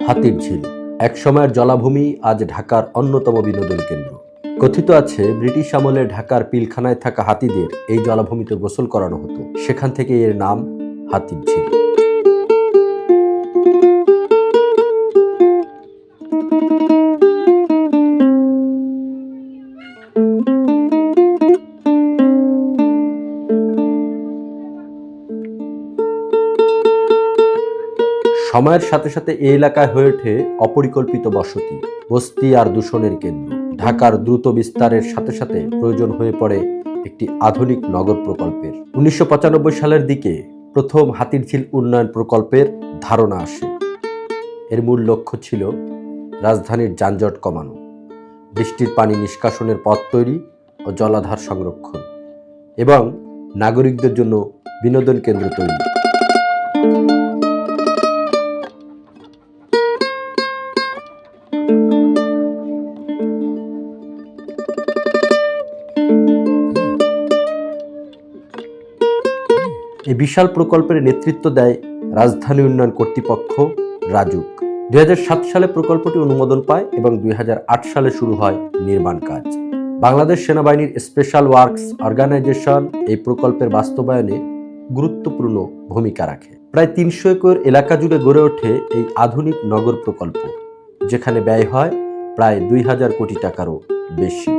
হাতির ঝিল এক সময়ের জলাভূমি, আজ ঢাকার অন্যতম বিনোদন কেন্দ্র। কথিত আছে ব্রিটিশ আমলে ঢাকার পিলখানায় থাকা হাতিদের এই জলাভূমিতে গোসল করানো হতো, সেখান থেকে এর নাম হাতির ঝিল। সময়ের সাথে সাথে এই এলাকায় হয়ে ওঠে অপরিকল্পিত বসতি, বস্তি আর দূষণের কেন্দ্র। ঢাকার দ্রুত বিস্তারের সাথে সাথে প্রয়োজন হয়ে পড়ে একটি আধুনিক নগর প্রকল্পের। 1995 সালের দিকে প্রথম হাতিরঝিল উন্নয়ন প্রকল্পের ধারণা আসে। এর মূল লক্ষ্য ছিল রাজধানীর যানজট কমানো, বৃষ্টির পানি নিষ্কাশনের পথ তৈরি ও জলাধার সংরক্ষণ, এবং নাগরিকদের জন্য বিনোদন কেন্দ্র তৈরি। এই বিশাল প্রকল্পের নেতৃত্ব দেয় রাজধানী উন্নয়ন কর্তৃপক্ষ রাজুক। 2007 সালে প্রকল্পটি অনুমোদন পায় এবং 2008 সালে শুরু হয় নির্মাণ কাজ। বাংলাদেশ সেনাবাহিনীর স্পেশাল ওয়ার্কস অর্গানাইজেশন এই প্রকল্পের বাস্তবায়নে গুরুত্বপূর্ণ ভূমিকা রাখে। প্রায় 300 একর এলাকা জুড়ে গড়ে ওঠে এই আধুনিক নগর প্রকল্প, যেখানে ব্যয় হয় প্রায় 2000 কোটি টাকারও বেশি।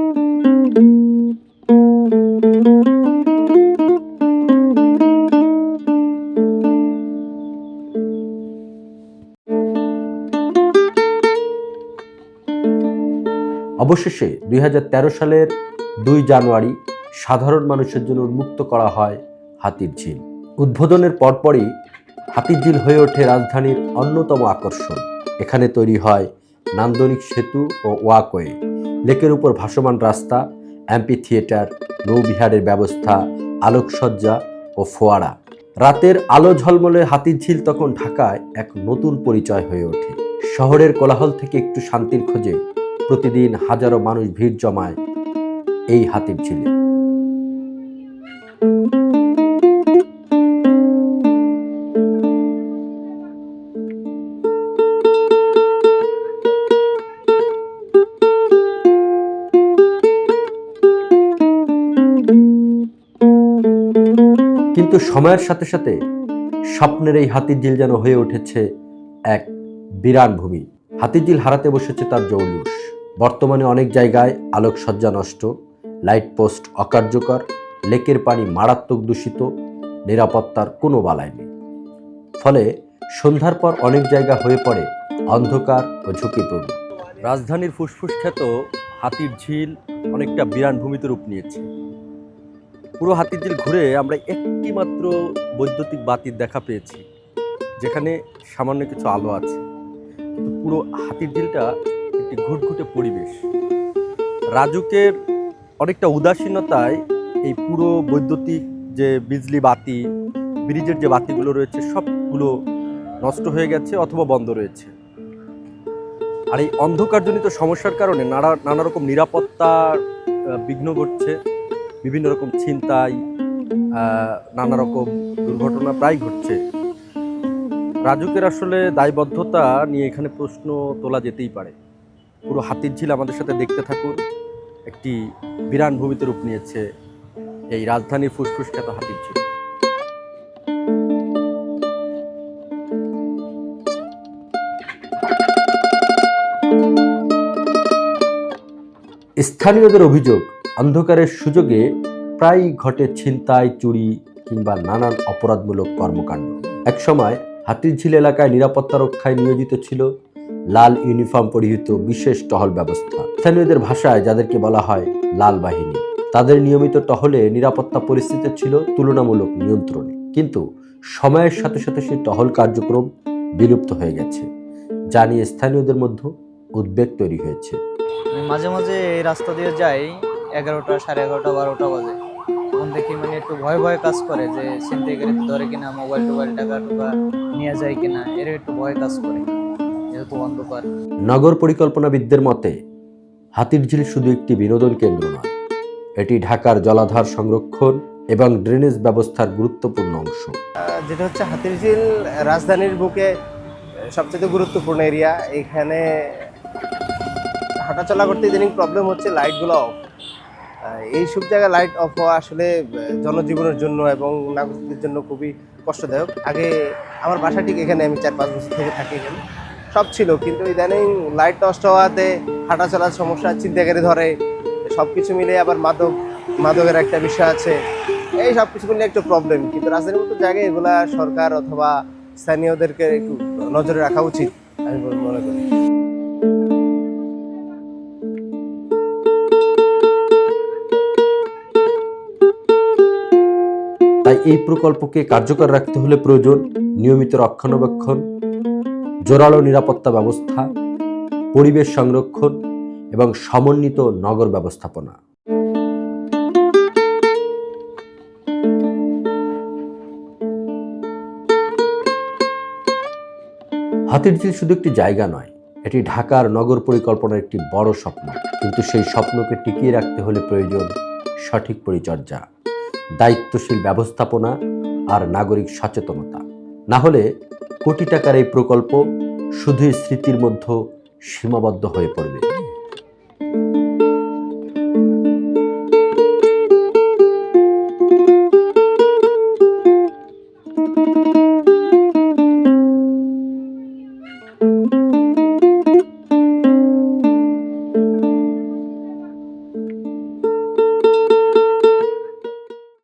অবশেষে 2013 সালের 2 জানুয়ারি সাধারণ মানুষের জন্য উন্মুক্ত করা হয় হাতির ঝিল। উদ্বোধনের পরপরই হাতির ঝিল হয়ে ওঠে রাজধানীর অন্যতম আকর্ষণ। এখানে তৈরি হয় নান্দনিক সেতু ও ওয়াকওয়ে, লেকের উপর ভাসমান রাস্তা, অ্যাম্পি থিয়েটার, নৌবিহারের ব্যবস্থা, আলোকসজ্জা ও ফোয়ারা। রাতের আলো ঝলমলে হাতির ঝিল তখন ঢাকায় এক নতুন পরিচয় হয়ে ওঠে। শহরের কোলাহল থেকে একটু শান্তির খোঁজে প্রতিদিন হাজারো মানুষ ভিড় জমায় এই হাতির ঝিলে। কিন্তু সময়ের সাথে সাথে স্বপ্নের এই হাতির ঝিল যেন হয়ে উঠেছে এক বিরান ভূমি। হাতির ঝিল হারাতে বসেছে তার জৌলুস। বর্তমানে অনেক জায়গায় আলোকসজ্জা নষ্ট, লাইট পোস্ট অকার্যকর, লেকের পানি মারাত্মক দূষিত, নিরাপত্তার কোনো বালাই নেই। ফলে সন্ধ্যার পর অনেক জায়গা হয়ে পড়ে অন্ধকার ও ঝুঁকিপূর্ণ। রাজধানীর ফুসফুস খ্যাত হাতির ঝিল অনেকটা বিরান ভূমিতে রূপ নিয়েছে। পুরো হাতির ঝিল ঘুরে আমরা একটি মাত্র বৈদ্যুতিক বাতির দেখা পেয়েছি, যেখানে সামান্য কিছু আলো আছে। কিন্তু পুরো হাতির ঝিলটা একটি ঘুটঘুটে পরিবেশ। রাজুকের অনেকটা উদাসীনতায় এই পুরো বৈদ্যুতিক যে বিজলি বাতি, ব্রিজের যে বাতিগুলো রয়েছে সবগুলো নষ্ট হয়ে গেছে অথবা বন্ধ রয়েছে। আর এই অন্ধকারজনিত সমস্যার কারণে নানা রকম নিরাপত্তার বিঘ্ন ঘটছে, বিভিন্ন রকম ছিনতাই, নানা রকম দুর্ঘটনা প্রায় ঘটছে। রাজুকের আসলে দায়বদ্ধতা নিয়ে এখানে প্রশ্ন তোলা যেতেই পারে। পুরো হাতির ঝিল আমাদের সাথে দেখতে থাকুন। একটি বিরান ভূমিতে রূপ নিয়েছে এই রাজধানীর ফুসফুস খ্যাত হাতির ঝিল। স্থানীয়দের অভিযোগ, অন্ধকারের সুযোগে প্রায় ঘটে ছিনতাই, চুরি কিংবা নানান অপরাধমূলক কর্মকাণ্ড। একসময় হাতির ঝিল এলাকায় নিরাপত্তা রক্ষায় নিয়োজিত ছিল লাল ইউনিফর্ম পরিহিত বিশেষ টহল ব্যবস্থা। স্থানীয়দের ভাষায় যাদেরকে বলা হয় লাল বাহিনী। তাদের নিয়মিত টহলে নিরাপত্তা পরিস্থিতি ছিল তুলনামূলক নিয়ন্ত্রণে। কিন্তু সময়ের সাথে সাথে সেই টহল কার্যক্রম বিলুপ্ত হয়ে গেছে, যা নিয়ে স্থানীয়দের মধ্যে উদ্বেগ তৈরি হয়েছে। মাঝে মাঝে এই রাস্তা দিয়ে যাই, 11টা, 11:30, 12টা বাজে। তখন দেখি একটু ভয় ভয় কাজ করে যে ছিনতাইকারী ধরে কিনা, মোবাইল টোবাইল টাকা টুকা নিয়ে যায় কিনা, এর একটু ভয় কাজ করে যেহেতু অন্ধকার। নগর পরিকল্পনাবিদদের মতে হাতির ঝিল শুধু একটি বিনোদন কেন্দ্র নয়, এটি ঢাকার জলাধার সংরক্ষণ এবং ড্রেনেজ ব্যবস্থার গুরুত্বপূর্ণ অংশ। যেটা হচ্ছে হাতির ঝিল রাজধানীর বুকে সবচেয়ে গুরুত্বপূর্ণ এরিয়া। এখানে হাঁটাচলা করতে ইদানিং প্রবলেম হচ্ছে লাইটগুলো অফ। এই সব জায়গায় লাইট অফ হওয়া আসলে জনজীবনের জন্য এবং নাগরিকদের জন্য খুবই কষ্টদায়ক। আগে আমার বাসা ঠিক এখানে, আমি 4-5 বছর থেকে থাকি এখানে, সব ছিল, কিন্তু ইদানিং লাইট নষ্ট হওয়াতে হাঁটা চলার সমস্যা, ছিনতাইকারী ধরে, সব কিছু মিলে আবার মাদকের একটা বিষয় আছে, এই সব কিছু মিলে একটু প্রবলেম। কিন্তু রাজধানীর মতো জায়গায় এগুলা সরকার অথবা স্থানীয়দেরকে একটু নজরে রাখা উচিত আমি মনে করি। তাই এই প্রকল্পকে কার্যকর রাখতে হলে প্রয়োজন নিয়মিত রক্ষণাবেক্ষণ, জোরালো নিরাপত্তা ব্যবস্থা, পরিবেশ সংরক্ষণ এবং সমন্বিত নগর ব্যবস্থাপনা। হাতিরঝিল শুধু একটি জায়গা নয়, এটি ঢাকার নগর পরিকল্পনার একটি বড় স্বপ্ন। কিন্তু সেই স্বপ্নকে টিকিয়ে রাখতে হলে প্রয়োজন সঠিক পরিচর্যা, দায়িত্বশীল ব্যবস্থাপনা আর নাগরিক সচেতনতা। না হলে কোটি টাকার এই প্রকল্প শুধুই স্মৃতির মধ্যে সীমাবদ্ধ হয়ে পড়বে।